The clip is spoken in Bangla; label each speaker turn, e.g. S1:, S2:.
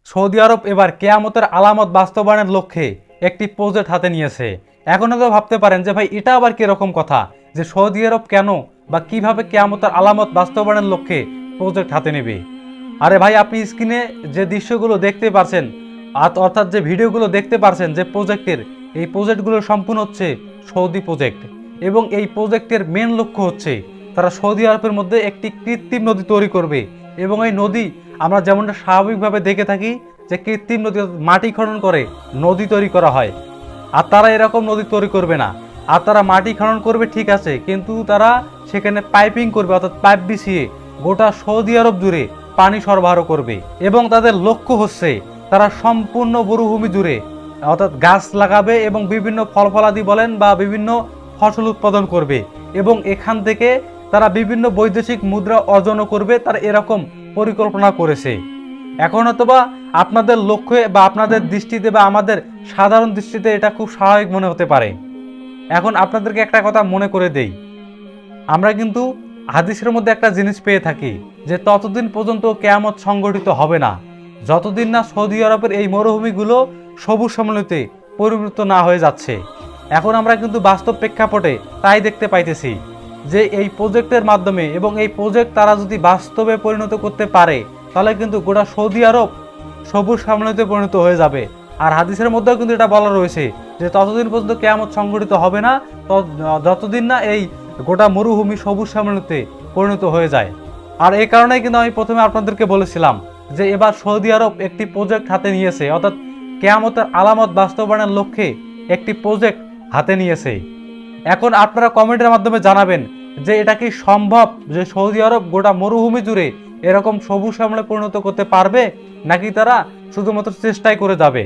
S1: সৌদি আরব এবার কিয়ামতের আলামত বাস্তবায়নের লক্ষ্যে একটি প্রজেক্ট হাতে নিয়েছে। এখন হয়তো ভাবতে পারেন যে ভাই এটা আবার কিরকম কথা, যে সৌদি আরব কেন বা কিভাবে কিয়ামতের আলামত বাস্তবায়নের লক্ষ্যে প্রজেক্ট হাতে নেবে। আরে ভাই, আপনি স্ক্রিনে যে দৃশ্যগুলো দেখতে পাচ্ছেন, অর্থাৎ যে ভিডিওগুলো দেখতে পাচ্ছেন যে প্রজেক্টের, এই প্রজেক্টগুলো সম্পূর্ণ হচ্ছে সৌদি প্রজেক্ট। এবং এই প্রজেক্টের মেন লক্ষ্য হচ্ছে তারা সৌদি আরবের মধ্যে একটি কৃত্রিম নদী তৈরি করবে। এবং এই নদী আমরা যেমনটা স্বাভাবিকভাবে দেখে থাকি যে কৃত্রিম নদী মাটি খনন করে নদী তৈরি করা হয়, আর তারা এরকম নদী তৈরি করবে না। আর তারা মাটি খনন করবে ঠিক আছে, কিন্তু তারা সেখানে পাইপিং করবে, অর্থাৎ পাইপ বিছিয়ে গোটা সৌদি আরব জুড়ে পানি সরবরাহ করবে। এবং তাদের লক্ষ্য হচ্ছে তারা সম্পূর্ণ মরুভূমি জুড়ে অর্থাৎ গাছ লাগাবে এবং বিভিন্ন ফল ফলাদি বলেন বা বিভিন্ন ফসল উৎপাদন করবে। এবং এখান থেকে তারা বিভিন্ন বৈদেশিক মুদ্রা অর্জনও করবে, তারা এরকম পরিকল্পনা করেছে। এখন হয়তোবা আপনাদের লক্ষ্যে বা আপনাদের দৃষ্টিতে বা আমাদের সাধারণ দৃষ্টিতে এটা খুব স্বাভাবিক মনে হতে পারে। এখন আপনাদেরকে একটা কথা মনে করে দেই, আমরা কিন্তু হাদিসের মধ্যে একটা জিনিস পেয়ে থাকি যে ততদিন পর্যন্ত কিয়ামত সংগঠিত হবে না যতদিন না সৌদি আরবের এই মরুভূমিগুলো সবুজ শ্যামলিতে পরিবর্তিত না হয়ে যাচ্ছে। এখন আমরা কিন্তু বাস্তব প্রেক্ষাপটে তাই দেখতে পাইতেছি যে এই প্রজেক্টের মাধ্যমে এবং এই প্রজেক্ট তারা যদি বাস্তবে পরিণত করতে পারে তাহলে কিন্তু গোটা সৌদি আরব সবুজ শ্যামলিতে পরিণত হয়ে যাবে। আর হাদিসের মধ্যেও কিন্তু এটা বলা রয়েছে যে ততদিন পর্যন্ত কিয়ামত সংগঠিত হবে না যতদিন না এই গোটা মরুভূমি সবুজ শ্যামলিতে পরিণত হয়ে যায়। আর এই কারণেই কিন্তু আমি প্রথমে আপনাদেরকে বলেছিলাম যে এবার সৌদি আরব একটি প্রজেক্ট হাতে নিয়েছে, অর্থাৎ কিয়ামতের আলামত বাস্তবায়নের লক্ষ্যে একটি প্রজেক্ট হাতে নিয়েছে। এখন আপনারা কমেন্টের মাধ্যমে জানাবেন যে এটা কি সম্ভব যে সৌদি আরব গোটা মরুভূমি জুড়ে এরকম সবুজ শ্যামলে পরিণত করতে পারবে, নাকি তারা শুধুমাত্র চেষ্টাই করে যাবে।